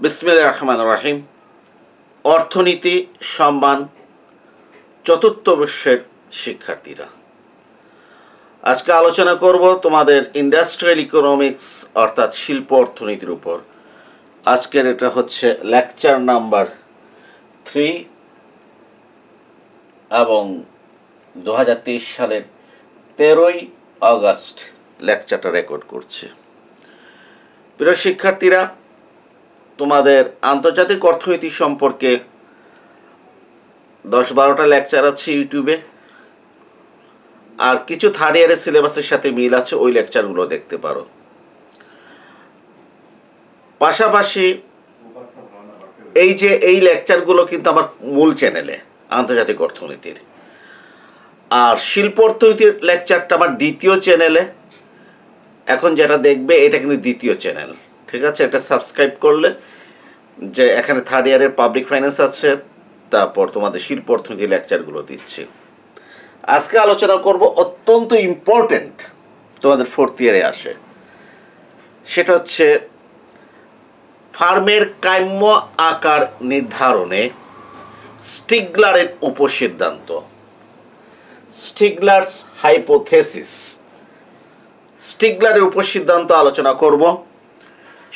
বিসমিল্লাহির রহমানির রহিম। অর্থনীতি সম্মান চতুর্থ বর্ষের শিক্ষার্থীরা, আজকে আলোচনা করব তোমাদের ইন্ডাস্ট্রিয়াল ইকোনমিক্স অর্থাৎ শিল্প অর্থনীতির উপর। আজকের এটা হচ্ছে লেকচার নাম্বার 3 এবং 2023 সালের 13ই আগস্ট লেকচারটা রেকর্ড করছে। প্রিয় শিক্ষার্থীরা, তোমাদের আন্তর্জাতিক অর্থনীতি সম্পর্কে 10-12টা লেকচার আছে ইউটিউবে, আর কিছু থার্ড ইয়ারের সিলেবাসের সাথে মিল আছে, ওই লেকচারগুলো দেখতে পারো। পাশাপাশি এই লেকচারগুলো কিন্তু আমার মূল চ্যানেলে আন্তর্জাতিক অর্থনীতির, আর শিল্প অর্থনীতির লেকচারটা আমার দ্বিতীয় চ্যানেলে। এখন যেটা দেখবে এটা কিন্তু দ্বিতীয় চ্যানেল, ঠিক আছে? এটা সাবস্ক্রাইব করলে যে এখানে থার্ড ইয়ারের পাবলিক ফাইন্যান্স আছে, তারপর তোমাদের শিল্প অর্থনীতি লেকচারগুলো দিচ্ছি। আজকে আলোচনা করব অত্যন্ত ইম্পর্টেন্ট, তোমাদের ফোর্থ ইয়ারে আসে, সেটা হচ্ছে ফার্মের কাম্য আকার নির্ধারণে স্টিগলারের উপসিদ্ধান্ত, স্টিগলারস হাইপোথেসিস। স্টিগলারের উপসিদ্ধান্ত আলোচনা করব।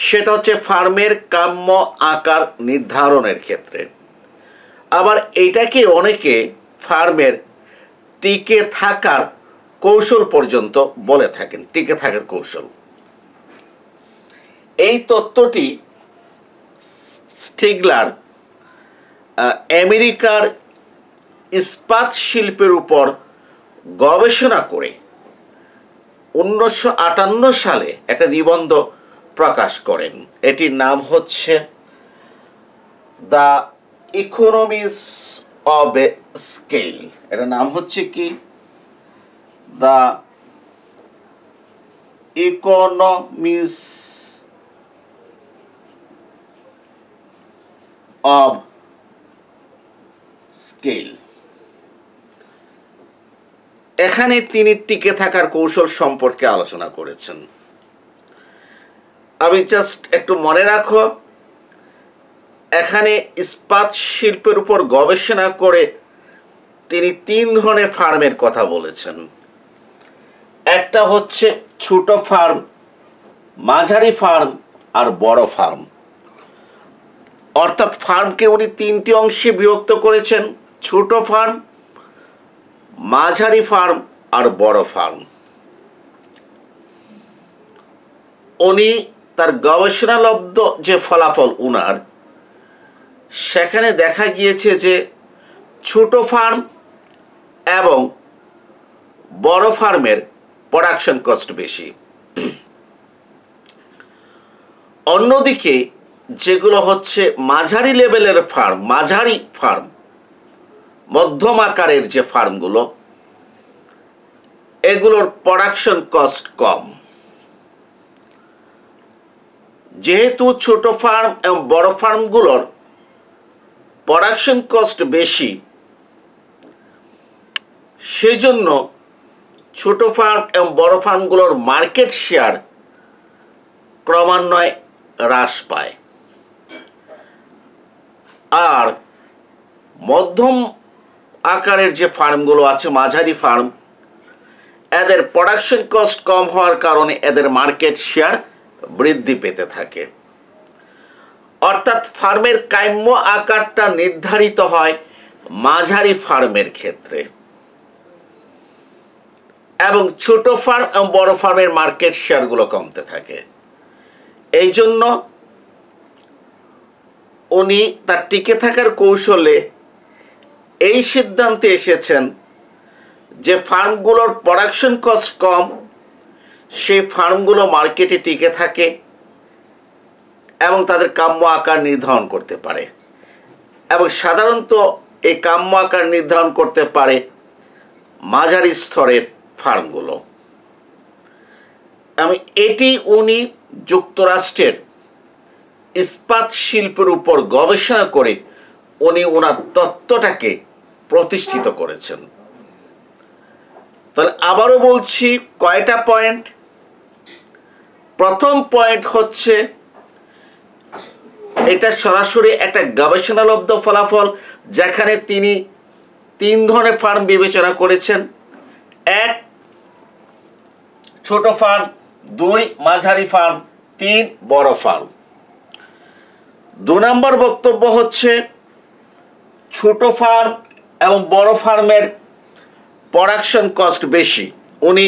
সেটা হচ্ছে ফার্মের কাম্য আকার নির্ধারণের ক্ষেত্রে। আবার এইটাকে অনেকে ফার্মের টিকে থাকার কৌশল পর্যন্ত বলে থাকেন, টিকে থাকার কৌশল। এই তত্ত্বটি স্টিগলার আমেরিকার ইস্পাত শিল্পের উপর গবেষণা করে 1958 সালে একটা নিবন্ধ প্রকাশ করেন। এটির নাম হচ্ছে the economies of a scale. এটার নাম হচ্ছে কি? The economies of scale. এখানে তিনি টিকে থাকার কৌশল সম্পর্কে আলোচনা করেছেন। আমি জাস্ট একটু মনে রাখো, এখানে ইস্পাত শিল্পের উপর গবেষণা করে তিনি 3 ধরনের ফার্মের কথা বলেছেন। একটা হচ্ছে ছোট ফার্ম, মাঝারি ফার্ম আর বড় ফার্ম। অর্থাৎ ফার্মকে উনি 3টি অংশে বিভক্ত করেছেন: ছোট ফার্ম, মাঝারি ফার্ম আর বড় ফার্ম। উনি তার গবেষণালব্ধ যে ফলাফল উনার, সেখানে দেখা গিয়েছে যে ছোট ফার্ম এবং বড় ফার্মের প্রোডাকশন কস্ট বেশি। অন্যদিকে যেগুলো হচ্ছে মাঝারি লেভেলের ফার্ম, মাঝারি ফার্ম, মধ্যম আকারের যে ফার্মগুলো, এগুলোর প্রোডাকশন কস্ট কম। যেহেতু ছোট ফার্ম এবং বড় ফার্মগুলোর প্রোডাকশন কস্ট বেশি, সেজন্য ছোট ফার্ম এবং বড় ফার্মগুলোর মার্কেট শেয়ার ক্রমান্বয়ে হ্রাস পায়। আর মধ্যম আকারের যে ফার্মগুলো আছে, মাঝারি ফার্ম, এদের প্রোডাকশন কস্ট কম হওয়ার কারণে এদের মার্কেট শেয়ার বৃদ্ধি পেতে থাকে। অর্থাৎ ফার্মের কাম্য আকারটা নির্ধারিত হয় মাঝারি ফার্মের ক্ষেত্রে, এবং ছোট ফার্ম এবং বড় ফার্মের মার্কেট শেয়ারগুলো কমতে থাকে। এই জন্য উনি তার টিকে থাকার কৌশলে এই সিদ্ধান্তে এসেছেন যে ফার্মগুলোর প্রোডাকশন কস্ট কম, সেই ফার্মগুলো মার্কেটে টিকে থাকে এবং তাদের কাম্য আকার নির্ধারণ করতে পারে, এবং সাধারণত এই কাম্য আকার নির্ধারণ করতে পারে মাঝারি স্তরের ফার্মগুলো। এবং এটি উনি যুক্তরাষ্ট্রের ইস্পাত শিল্পের উপর গবেষণা করে উনি ওনার তত্ত্বটাকে প্রতিষ্ঠিত করেছেন। তাহলে আবারও বলছি, কয়টা পয়েন্ট? প্রথম পয়েন্ট হচ্ছে এটা সরাসরি একটা গবেষণালব্ধ ফলাফল, যেখানে তিনি 3 ধরনের ফার্ম বিবেচনা করেছেন। 1 ছোট ফার্ম, 2 মাঝারি ফার্ম, 3 বড় ফার্ম। 2 নম্বর বক্তব্য হচ্ছে ছোট ফার্ম এবং বড় ফার্মের প্রোডাকশন কস্ট বেশি। উনি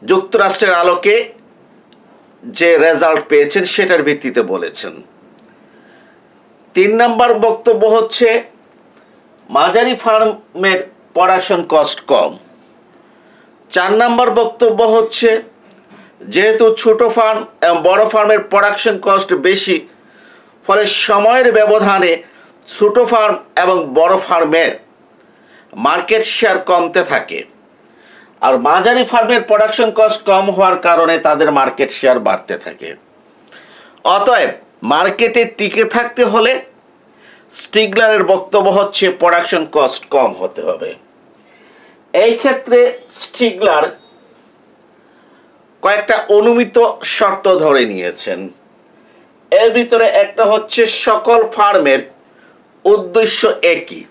যুক্তরাষ্ট্রের আলোকে যে রেজাল্ট পেয়েছেন সেটার ভিত্তিতে বলেছেন। 3 নম্বর বক্তব্য হচ্ছে মাঝারি ফার্মের প্রোডাকশন কস্ট কম। 4 নম্বর বক্তব্য হচ্ছে যেহেতু ছোট ফার্ম এবং বড় ফার্মের প্রোডাকশন কস্ট বেশি, ফলে সময়ের ব্যবধানে ছোট ফার্ম এবং বড় ফার্মের মার্কেট শেয়ার কমতে থাকে, আর মাঝারি ফার্মের প্রোডাকশন কস্ট কম হওয়ার কারণে তাদের মার্কেট শেয়ার বাড়তে থাকে। অতএব মার্কেটে টিকে থাকতে হলে স্টিগলারের বক্তব্য হচ্ছে প্রোডাকশন কস্ট কম হতে হবে। এই ক্ষেত্রে স্টিগলার কয়েকটা অনুমিত শর্ত ধরে নিয়েছেন। এর ভিতরে একটা হচ্ছে সকল ফার্মের উদ্দেশ্য একই,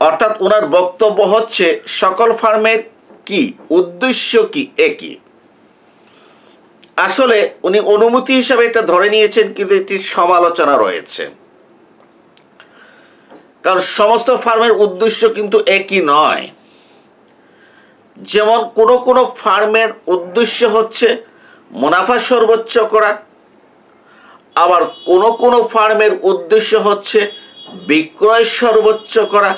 অর্থাৎ ওনার বক্তব্য হচ্ছে সকল ফার্মের কি উদ্দেশ্য কি একই। আসলে উনি অনুমতি হিসাবে এটা ধরে নিয়েছেন, কিন্তু এটির সমালোচনা রয়েছে, কারণ সমস্ত ফার্মের উদ্দেশ্য কিন্তু একই নয়। যেমন কোনো ফার্মের উদ্দেশ্য হচ্ছে মুনাফা সর্বোচ্চ করা, আবার কোনো ফার্মের উদ্দেশ্য হচ্ছে বিক্রয় সর্বোচ্চ করা,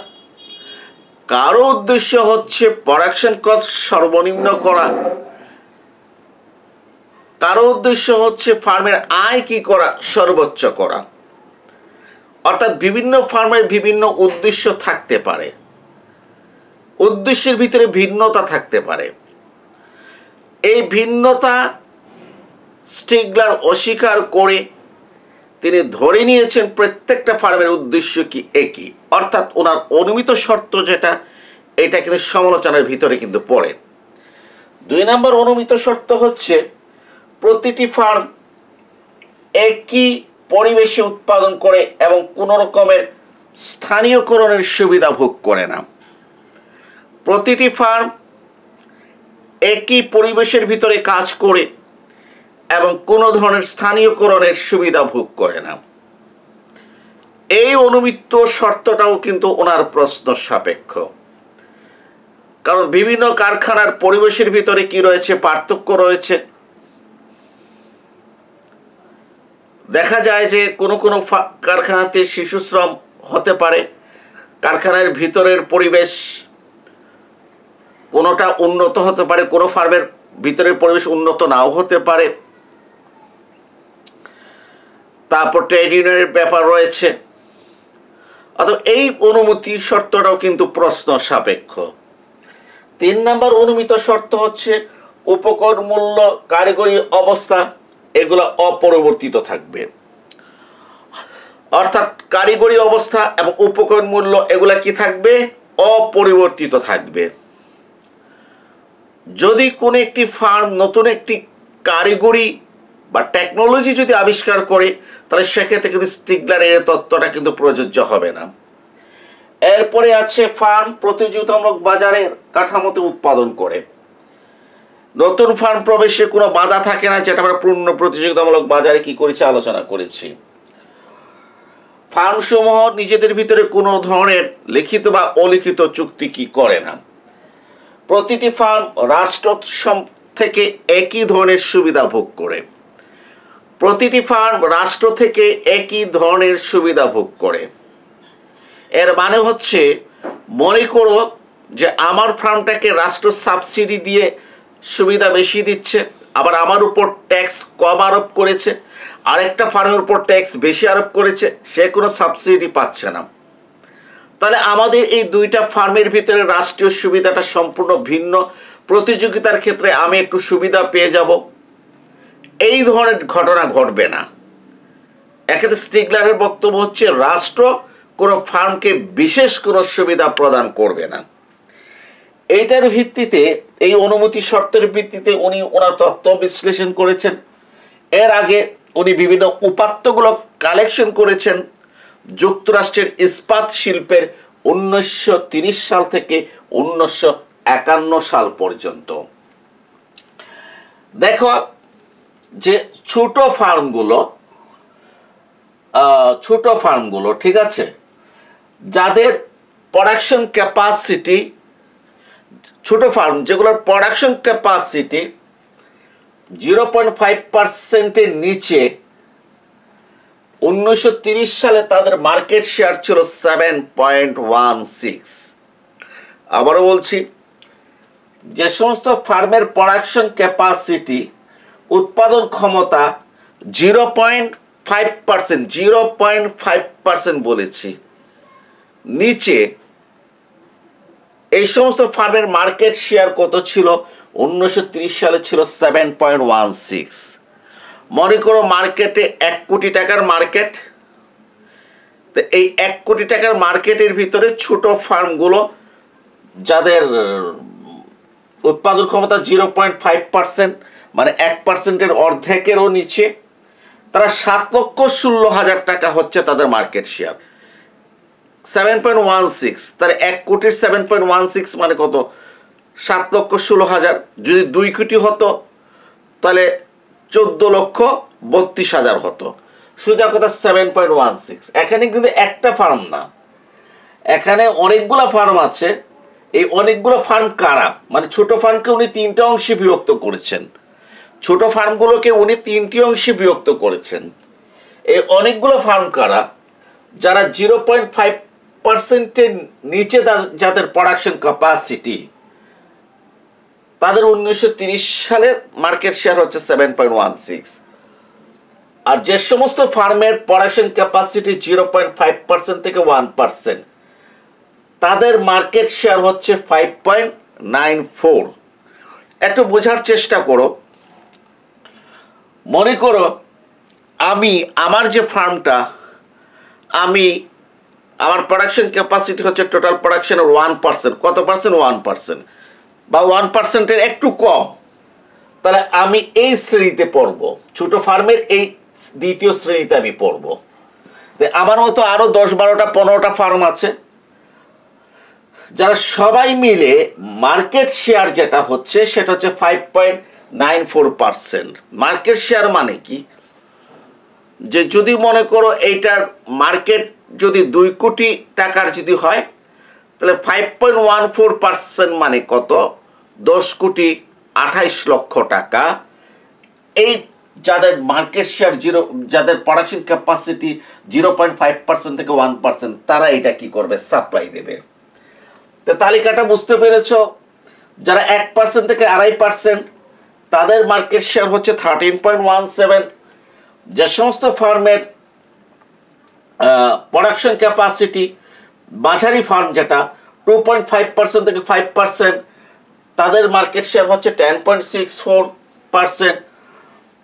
কারো উদ্দেশ্য হচ্ছে প্রোডাকশন কস্ট সর্বনিম্ন করা, কারো উদ্দেশ্য হচ্ছে ফার্মের আয় কি করা সর্বোচ্চ করা। অর্থাৎ বিভিন্ন ফার্মের বিভিন্ন উদ্দেশ্য থাকতে পারে, উদ্দেশ্যের ভিতরে ভিন্নতা থাকতে পারে। এই ভিন্নতা স্টিগলার অস্বীকার করে তিনি ধরে নিয়েছেন প্রত্যেকটা ফার্মের উদ্দেশ্য কি একই, অর্থাৎ ওনার অনুমিত শর্ত যেটা, এটা কিন্তু সমালোচনার ভিতরে কিন্তু পড়ে। 2 নম্বর অনুমিত শর্ত হচ্ছে প্রতিটি ফার্ম একই পরিবেশে উৎপাদন করে এবং কোনো রকমের স্থানীয়করণের সুবিধা ভোগ করে না। প্রতিটি ফার্ম একই পরিবেশের ভিতরে কাজ করে এবং কোনো ধরনের স্থানীয়করণের সুবিধা ভোগ করে না। এই অনুমিত শর্তটাও কিন্তু ওনার প্রশ্ন সাপেক্ষ, কারণ বিভিন্ন কারখানার পরিবেশের ভিতরে কি রয়েছে, পার্থক্য রয়েছে। দেখা যায় যে কোনো কারখানাতে শিশু শ্রম হতে পারে, কারখানার ভিতরের পরিবেশ কোনোটা উন্নত হতে পারে, কোনো ফার্মের ভিতরের পরিবেশ উন্নত নাও হতে পারে। তারপর ট্রেড ইউনিয়নের ব্যাপার রয়েছে। অথবা এই অনুমতির শর্তটাও কিন্তু প্রশ্ন সাপেক্ষ। 3 নম্বর অনুমিত শর্ত হচ্ছে উপকরণ মূল্য, কারিগরি অবস্থা এগুলো অপরিবর্তিত থাকবে। অর্থাৎ কারিগরি অবস্থা এবং উপকরণ মূল্য এগুলা কি থাকবে, অপরিবর্তিত থাকবে। যদি কোনো একটি ফার্ম নতুন একটি কারিগরি বা টেকনোলজি যদি আবিষ্কার করে, তাহলে সেক্ষেত্রে কিন্তু স্টিগলারের তত্ত্বটা কিন্তু প্রযোজ্য হবে না। এরপরে আছে ফার্ম প্রতিযোগিতামূলক বাজারের কাঠামোতে উৎপাদন করে। নতুন ফার্ম প্রবেশে কোনো বাধা থাকে না, যেটা আমরা পূর্ণ প্রতিযোগিতামূলক বাজারে কি করেছি আলোচনা করেছি। ফার্মসমূহ নিজেদের ভিতরে কোনো ধরনের লিখিত বা অলিখিত চুক্তি কি করে না। প্রতিটি ফার্ম রাষ্ট্র থেকে একই ধরনের সুবিধা ভোগ করে। প্রতিটি ফার্ম রাষ্ট্র থেকে একই ধরনের সুবিধা ভোগ করে। এর মানে হচ্ছে, মনে করো যে আমার ফার্মটাকে রাষ্ট্র সাবসিডি দিয়ে সুবিধা বেশি দিচ্ছে, আবার আমার উপর ট্যাক্স কম আরোপ করেছে, আরেকটা ফার্মের উপর ট্যাক্স বেশি আরোপ করেছে, সে কোনো সাবসিডি পাচ্ছে না। তাহলে আমাদের এই দুইটা ফার্মের ভিতরে রাষ্ট্রীয় সুবিধাটা সম্পূর্ণ ভিন্ন। প্রতিযোগিতার ক্ষেত্রে আমি একটু সুবিধা পেয়ে যাব, এই ধরনের ঘটনা ঘটবে না। এক্ষেত্রে স্টিগলারের বক্তব্য হচ্ছে রাষ্ট্র কোনো ফার্মকে বিশেষ কোনো সুবিধা প্রদান করবে না। এইটার ভিত্তিতে, এই অনুমতি শর্তের ভিত্তিতে উনি ওনার তত্ত্ব বিশ্লেষণ করেছেন। এর আগে উনি বিভিন্ন উপাত্তগুলো কালেকশন করেছেন যুক্তরাষ্ট্রের ইস্পাত শিল্পের 1930 সাল থেকে 1951 সাল পর্যন্ত। দেখো যে ছোট ফার্মগুলো ঠিক আছে, যাদের প্রোডাকশন ক্যাপাসিটি, ছোট ফার্ম যেগুলোর প্রোডাকশন ক্যাপাসিটি 0.5%-এর নিচে, 1930 সালে তাদের মার্কেট শেয়ার ছিল 7.16। আবারও বলছি, যে সমস্ত ফার্মের প্রোডাকশন ক্যাপাসিটি, উৎপাদন ক্ষমতা 0.5% বলেছি নিচে, এই সমস্ত ফার্মের মার্কেট শেয়ার কত ছিল? 1930 সালে ছিল 7.16। মনে করো মার্কেটে 1 কোটি টাকার মার্কেট, তো এই 1 কোটি টাকার মার্কেটের ভিতরে ছোট ফার্মগুলো যাদের উৎপাদন ক্ষমতা 0.5%, মানে 1%-এর অর্ধেকেরও নিচে, তারা 7,16,000 টাকা হচ্ছে তাদের মার্কেট শেয়ার। 7.16, তার 1 কোটির 7.16 মানে কত? 7,16,000। যদি 2 কোটি হতো তাহলে 14,32,000 হতো। সোজা কথা 7.16। এখানে কিন্তু একটা ফার্ম না, এখানে অনেকগুলো ফার্ম আছে। এই অনেকগুলো ফার্ম কারা? মানে ছোট ফার্মকে উনি 3টে অংশে বিভক্ত করেছেন। ছোট ফার্মগুলোকে উনি 3টি অংশে বিভক্ত করেছেন। এই অনেকগুলো ফার্ম কারা? যারা 0.5%-এর নিচে যাদের প্রোডাকশন ক্যাপাসিটি, তাদের 1930 সালে মার্কেট শেয়ার হচ্ছে 7.16। আর যে সমস্ত ফার্মের প্রোডাকশন ক্যাপাসিটি 0.5% থেকে 1%, তাদের মার্কেট শেয়ার হচ্ছে 5.94। একটু বোঝার চেষ্টা করো। মনে করো আমার যে ফার্মটা, আমার প্রোডাকশন ক্যাপাসিটি হচ্ছে টোটাল প্রোডাকশনের 1%। কত পার্সেন্ট? 1%, বা 1%-এর একটু কম। তাহলে আমি এই শ্রেণীতে পড়ব, ছোট ফার্মের এই দ্বিতীয় শ্রেণীতে আমি পড়ব। আমার মতো আরো 10-12টা 15টা ফার্ম আছে, যারা সবাই মিলে মার্কেট শেয়ার যেটা হচ্ছে সেটা হচ্ছে 5.94%। মার্কেট শেয়ার মানে কি? যে যদি মনে করো এইটার মার্কেট যদি 2 কোটি টাকার যদি হয়, তাহলে 5.14% মানে কত? 10,28,00,000 টাকা। এই যাদের মার্কেট শেয়ার যাদের প্রোডাকশন ক্যাপাসিটি 0.5% থেকে 1%, তারা এটা কি করবে? সাপ্লাই দেবে। তো তালিকাটা বুঝতে পেরেছ? যারা 1% থেকে 2.5%, তাদের মার্কেট শেয়ার হচ্ছে 13.17। যে সমস্ত ফার্মের প্রোডাকশন ক্যাপাসিটি, মাঝারি ফার্ম যেটা 2.5% থেকে 5%, তাদের মার্কেট শেয়ার হচ্ছে 10.64%।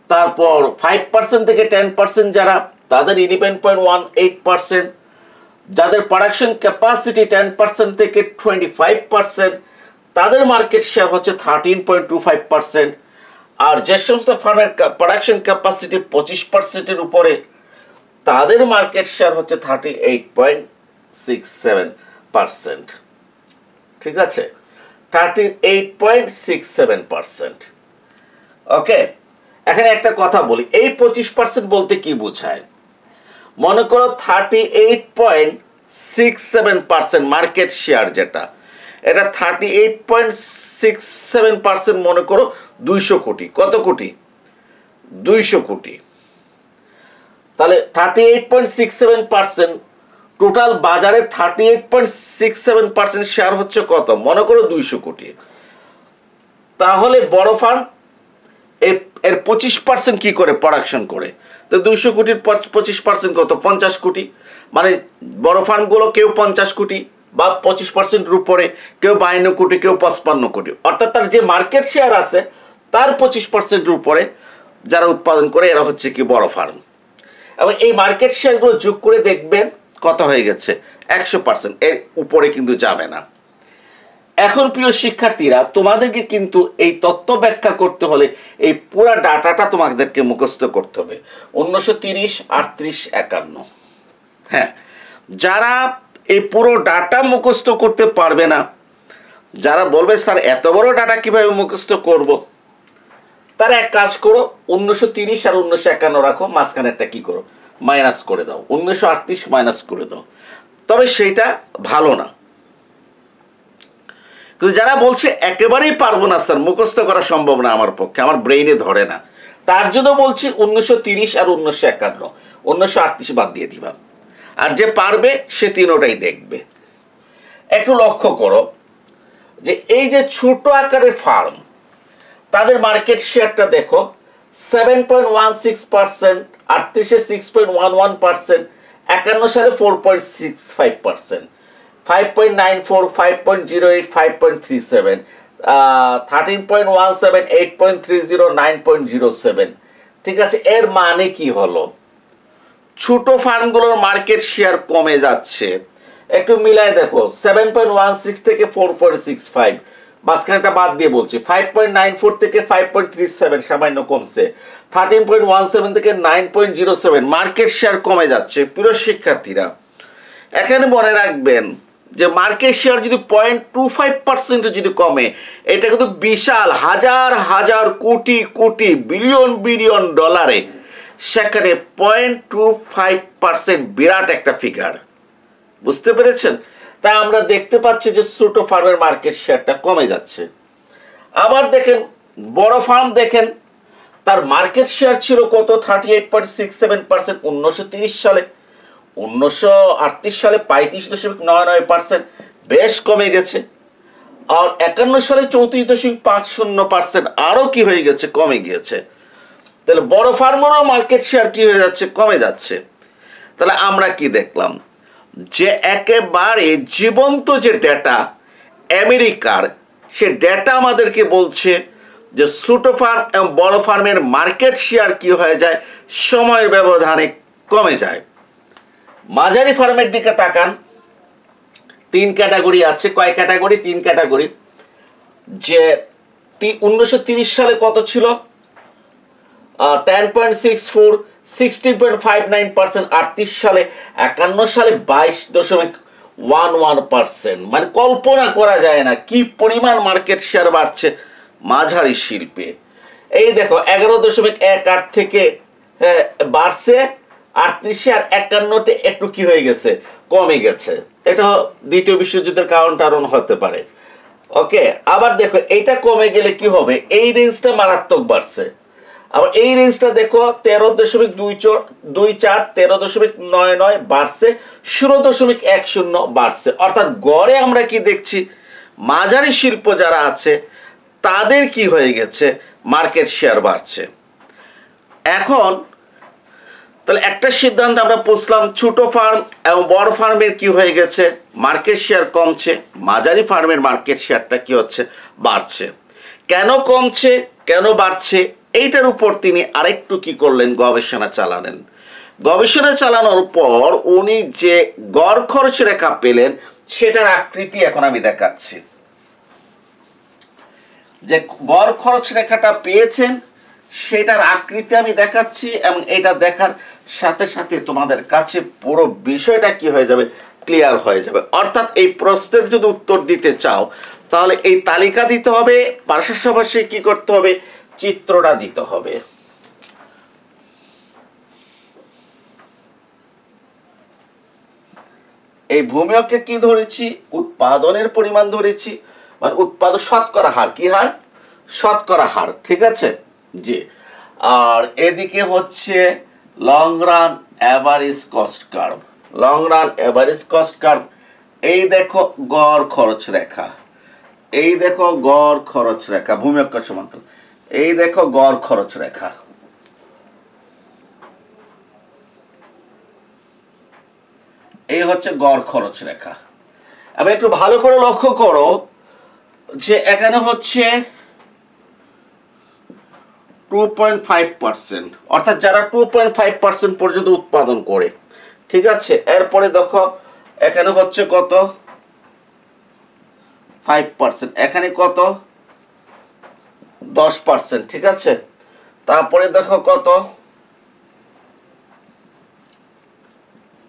তারপর 5% থেকে 10% যারা, তাদের 11.18%। যাদের প্রোডাকশন ক্যাপাসিটি 10% থেকে 25%, তাদের মার্কেট শেয়ার হচ্ছে 13.25%। আর যে সমস্ত ফার্মের প্রোডাকশন ক্যাপাসিটি 25%-এর উপরে, তাদের মার্কেট শেয়ার হচ্ছে 38.67%। ঠিক আছে, 38.67%। ওকে, এখানে একটা কথা বলি, এই 25% বলতে কি বোঝায়? মনে করো 38.67% মার্কেট শেয়ার যেটা, এটা 38.67% মনে করো 200 কোটি। কত কোটি? 200 কোটি। তাহলে 38.67%, টোটাল বাজারে 38.67% শেয়ার হচ্ছে কত? মনে করো 200 কোটি। তাহলে বড় ফার্ম এর 25% কি করে প্রোডাকশন করে? তো 200 কোটির 25% কত? 50 কোটি। মানে বড় ফার্মগুলো কেউ 50 কোটি বা 25%-এর উপরে, কেউ 52 কোটি, কেউ 55 কোটি। অর্থাৎ তার যে মার্কেট শেয়ার আছে তার 25%-এর উপরে যারা উৎপাদন করে, এরা হচ্ছে কি বড় ফার্ম। এবং এই মার্কেট শেয়ারগুলো যোগ করে দেখবেন কত হয়ে গেছে? 100%। এর উপরে কিন্তু যাবে না। এখন প্রিয় শিক্ষার্থীরা, তোমাদেরকে কিন্তু এই তত্ত্ব ব্যাখ্যা করতে হলে এই পুরা ডাটাটা তোমাদেরকে মুখস্থ করতে হবে। 1930, 38, 51। হ্যাঁ, যারা এই পুরো ডাটা মুখস্থ করতে পারবে না, যারা বলবে স্যার এত বড় ডাটা কিভাবে মুখস্থ করব, তারা এক কাজ করো, 1930 আর 1951 রাখো, মাঝখানেরটা কি করো, মাইনাস করে দাও, 1938 মাইনাস করে দাও। তবে সেইটা ভালো না। কিন্তু যারা বলছে একেবারেই পারবো না স্যার, মুখস্থ করা সম্ভব না আমার পক্ষে, আমার ব্রেইনে ধরে না, তার জন্য বলছি 1930 আর 1951, 1938 বাদ দিয়ে দিবা। আর যে পারবে সে তিনোটাই দেখবে। একটু লক্ষ্য করো যে এই যে ছোট আকারের ফার্ম, তাদের মার্কেট শেয়ারটা দেখো, 7.16%, 38-এ 6.11%, 51 সালে 4.65%, 5.94, 5.08, 5.37, 13.17, 8.30, 9.07। ঠিক আছে, এর মানে কি হলো? ছোট ফার্মগুলোর মার্কেট শেয়ার কমে যাচ্ছে। একটু মিলাই দেখো, 7.16 থেকে 4.65, মাঝখানেটা বাদ দিয়ে বলছি, 5.94 থেকে 5.37 সামান্য কমছে, 13.17 থেকে 9.07, মার্কেট শেয়ার কমে যাচ্ছে। প্রিয় শিক্ষার্থীরা, এখানে মনে রাখবেন যে মার্কেট শেয়ার যদি 0.25% যদি কমে, এটা কিন্তু বিশাল, হাজার হাজার কোটি কোটি বিলিয়ন বিলিয়ন ডলারে, সেখানে 0.25% বিরাট একটা ফিগার। বুঝতে পেরেছেন? তাই আমরা দেখতে পাচ্ছি যে ছোট ফার্মের মার্কেট শেয়ারটা কমে যাচ্ছে। আবার দেখেন বড় ফার্ম, দেখেন তার মার্কেট শেয়ার ছিল কত, 38.67% 1930 সালে, 1938 সালে 35.99%, বেশ কমে গেছে। আর 51 সালে 34.50%, আরো কি হয়ে গেছে, কমে গিয়েছে। তাহলে বড় ফার্মেরও মার্কেট শেয়ার কি হয়ে যাচ্ছে, কমে যাচ্ছে। তাহলে আমরা কি দেখলাম, যে একেবারে জীবন্ত যে ডেটা আমেরিকার, সে ডেটা আমাদেরকে বলছে যে ছোট ফার্ম এবং বড় ফার্মের মার্কেট শেয়ার কি হয়ে যায়, সময়ের ব্যবধানে কমে যায়। মাঝারি ফার্মের দিকে তাকান, 3 ক্যাটাগরি আছে। কয় ক্যাটাগরি? 3 ক্যাটাগরি। যে 1930 সালে কত ছিল, 10.64, 16.59%, 38 সালে, 51 সালে 22.11%। মানে কল্পনা করা যায় না কি পরিমাণ মার্কেট শেয়ার বাড়ছে মাঝারি শিল্পে। এই দেখো 11.18 থেকে বাড়ছে 38, আর 51-তে একটু কি হয়ে গেছে, কমে গেছে। এটা দ্বিতীয় বিশ্বযুদ্ধের কারণ হতে পারে। ওকে, আবার দেখো এইটা কমে গেলে কি হবে, এই রেঞ্জটা মারাত্মক বাড়ছে। আবার এই রেঞ্জটা দেখো 13.24, 13.99 বাড়ছে, 16.10 বাড়ছে। অর্থাৎ গড়ে আমরা কি দেখছি, মাঝারি শিল্প যারা আছে তাদের কি হয়ে গেছে, মার্কেট শেয়ার বাড়ছে। এখন তাহলে একটা সিদ্ধান্ত আমরা বুঝলাম, ছোট ফার্ম এবং বড় ফার্মের কি হয়ে গেছে, মার্কেট শেয়ার কমছে, মাঝারি ফার্মের মার্কেট শেয়ারটা কি হচ্ছে, বাড়ছে। কেন কমছে, কেন বাড়ছে, এইটার উপর তিনি আরেকটু কি করলেন, গবেষণা চালালেন। গবেষণা চালানোর পর উনি যে গড় খরচ রেখা পেলেন, সেটার আকৃতি এখন আমি দেখাচ্ছি। যে গড় খরচ রেখাটা পেয়েছেন সেটার আকৃতি আমি দেখাচ্ছি, এবং এটা দেখার সাথে সাথে তোমাদের কাছে পুরো বিষয়টা কি হয়ে যাবে, ক্লিয়ার হয়ে যাবে। অর্থাৎ এই প্রশ্নের যদি উত্তর দিতে চাও, তাহলে এই তালিকা দিতে হবে, পাশাপাশি কি করতে হবে, চিত্রটা দিতে হবে। এই ভূমিকে কি ধরেছি, উৎপাদনের পরিমাণ ধরেছি, মানে উৎপাদন শতকরা হার, কি হার, শতকরা হার। ঠিক আছে জি। আর এদিকে হচ্ছে long run average cost curve, long run average cost curve. এই দেখো গড় খরচ রেখা, এই দেখো গড় খরচ রেখা, ভূমিকে সমান্তরাল, এই দেখো গড় খরচ রেখা। এই হচ্ছে গড় খরচ রেখা। আমি একটু ভালো করে লক্ষ্য করো যে এখানে হচ্ছে 2.5%, অর্থাৎ যারা 2.5% পর্যন্ত উৎপাদন করে। ঠিক আছে, এরপরে দেখো এখানে হচ্ছে কত, 5%, এখানে কত 10%, ঠিক আছে। তারপরে দেখো কত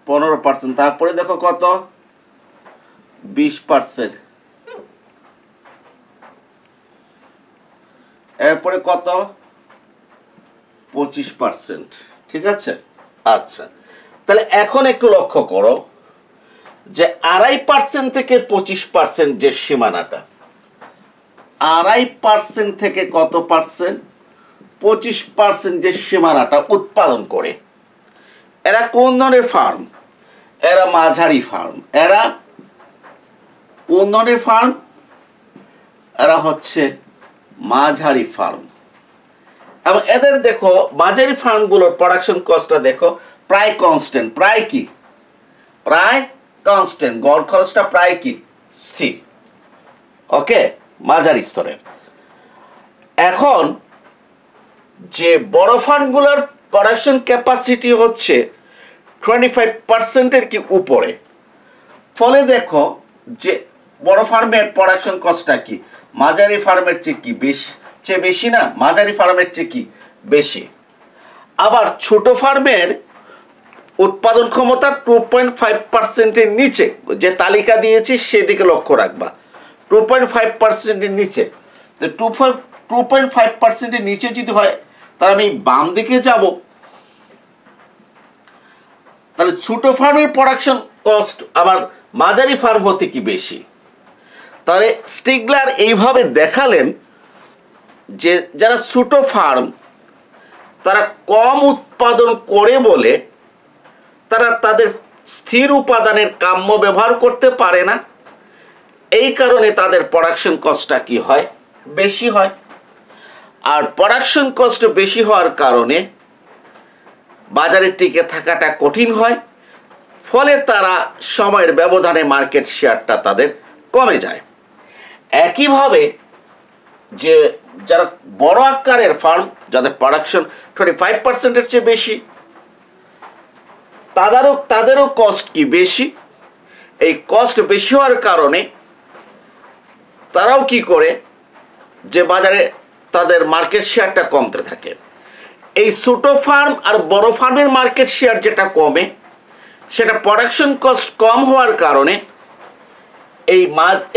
15%, তারপরে দেখো কত 20%, এরপরে কত 25%, ঠিক আছে। আচ্ছা, তাহলে এখন একটু লক্ষ্য করো যে 2.5% থেকে 25% যে সীমানাটা, 2.5% থেকে কত পার্সেন্ট 25% যে সীমানাটা উৎপাদন করে, এরা কোন ধরনের ফার্ম? এরা মাঝারি ফার্ম। এরা কোন ধরনের ফার্ম? এরা হচ্ছে মাঝারি ফার্ম। এবং এদের দেখো মাঝারি ফার্মগুলোর প্রোডাকশন কস্টটা দেখো প্রায় কনস্ট্যান্ট। প্রায় কি? প্রায় কনস্ট্যান্ট। গড় খরচটা প্রায় কি? স্থির। ওকে, মাঝারি স্তরের। এখন যে বড় ফার্মগুলোর প্রোডাকশন ক্যাপাসিটি হচ্ছে 25%-এর কি উপরে, ফলে দেখো যে বড় ফার্মের প্রোডাকশন কস্টটা কি মাঝারি ফার্মের চেয়ে বেশি না? মাঝারি ফার্মের চেয়ে কি বেশি। আবার ছোট ফার্মের উৎপাদন ক্ষমতা 2.5%-এর নিচে, যে তালিকা দিয়েছি সেদিকে লক্ষ্য রাখবা, 2.5%-এর নিচে। 2.5%-এর নিচে যদি হয় তাহলে আমি বাম দিকে যাব, তাহলে ছোট ফার্মের প্রোডাকশন কস্ট আবার মাঝারি ফার্ম হতে কি বেশি। তাহলে স্টিগলার এইভাবে দেখালেন যে যারা ছোট ফার্ম তারা কম উৎপাদন করে বলে তারা তাদের স্থির উপাদানের কাম্য ব্যবহার করতে পারে না, এই কারণে তাদের প্রোডাকশন কস্টটা কি হয়? বেশি হয়। আর প্রোডাকশন কস্ট বেশি হওয়ার কারণে বাজারে টিকে থাকাটা কঠিন হয়, ফলে তারা সময়ের ব্যবধানে মার্কেট শেয়ারটা তাদের কমে যায়। একইভাবে যে যারা বড় আকারের ফার্ম, যাদের প্রোডাকশন 25%-এর চেয়ে বেশি, তাদেরও কস্ট কি বেশি। এই কস্ট বেশি হওয়ার কারণে তারাও কি করে যে বাজারে তাদের মার্কেট শেয়ারটা কমতে থাকে। এই ছোট ফার্ম আর বড় ফার্মের মার্কেট শেয়ার যেটা কমে, সেটা প্রোডাকশন কস্ট কম হওয়ার কারণে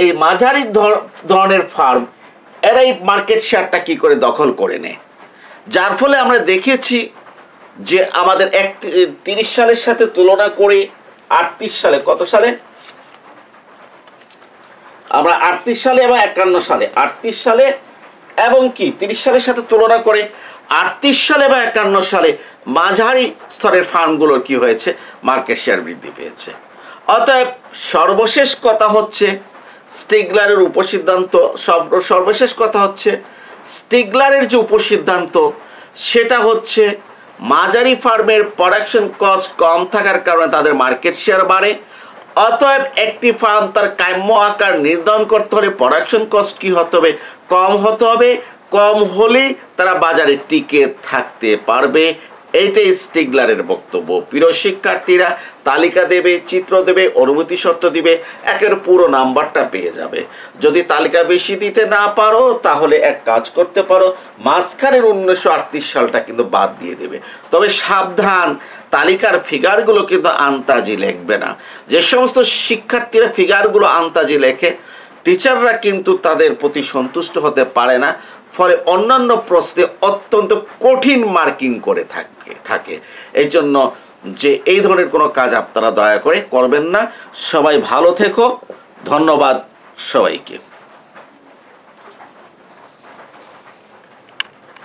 এই মাঝারি ধরনের ফার্ম এরা এই মার্কেট শেয়ারটা কি করে দখল করে নেয়। যার ফলে আমরা দেখেছি যে আমাদের 30 সালের সাথে তুলনা করে 38 সালে, কত সালে আমরা 38 সালে এবং 51 সালে, 38 সালে এবং কি 30 সালের সাথে তুলনা করে 38 সালে বা 51 সালে মাঝারি স্তরের ফার্মগুলোর কি হয়েছে? মার্কেট শেয়ার বৃদ্ধি পেয়েছে। অতএব সর্বশেষ কথা হচ্ছে স্টিগলারের উপসিদ্ধান্ত, সর্বশেষ কথা হচ্ছে স্টিগলারের যে উপসিদ্ধান্ত সেটা হচ্ছে মাঝারি ফার্মের প্রোডাকশন কস্ট কম থাকার কারণে তাদের মার্কেট শেয়ার বাড়ে। অতএব একটি ফার্ম তার কাম্য আকার নির্ধারণ করতে হলে প্রোডাকশন কস্ট কি হতে হবে? কম হতে হবে। কম হলেই তারা বাজারে টিকে থাকতে পারবে। এইটাই স্টিগলারের বক্তব্য। প্রিয় শিক্ষার্থীরা, তালিকা দেবে, চিত্র দেবে, অনুমতি শর্ত দিবে, একের পুরো নাম্বারটা পেয়ে যাবে। যদি তালিকা বেশি দিতে না পারো তাহলে এক কাজ করতে পারো, মাঝখানের 1938 সালটা কিন্তু বাদ দিয়ে দেবে। তবে সাবধান, তালিকার ফিগারগুলো কিন্তু আন্তাজি লিখবে না। যে সমস্ত শিক্ষার্থীরা ফিগারগুলো আন্তাজি লেখে, টিচাররা কিন্তু তাদের প্রতি সন্তুষ্ট হতে পারে না, ফলে অন্যান্য প্রশ্নে অত্যন্ত কঠিন মার্কিং করে থাকে। এই জন্য যে এই ধরনের কোনো কাজ আপনারা দয়া করে করবেন না। সবাই ভালো থেকো। ধন্যবাদ সবাইকে।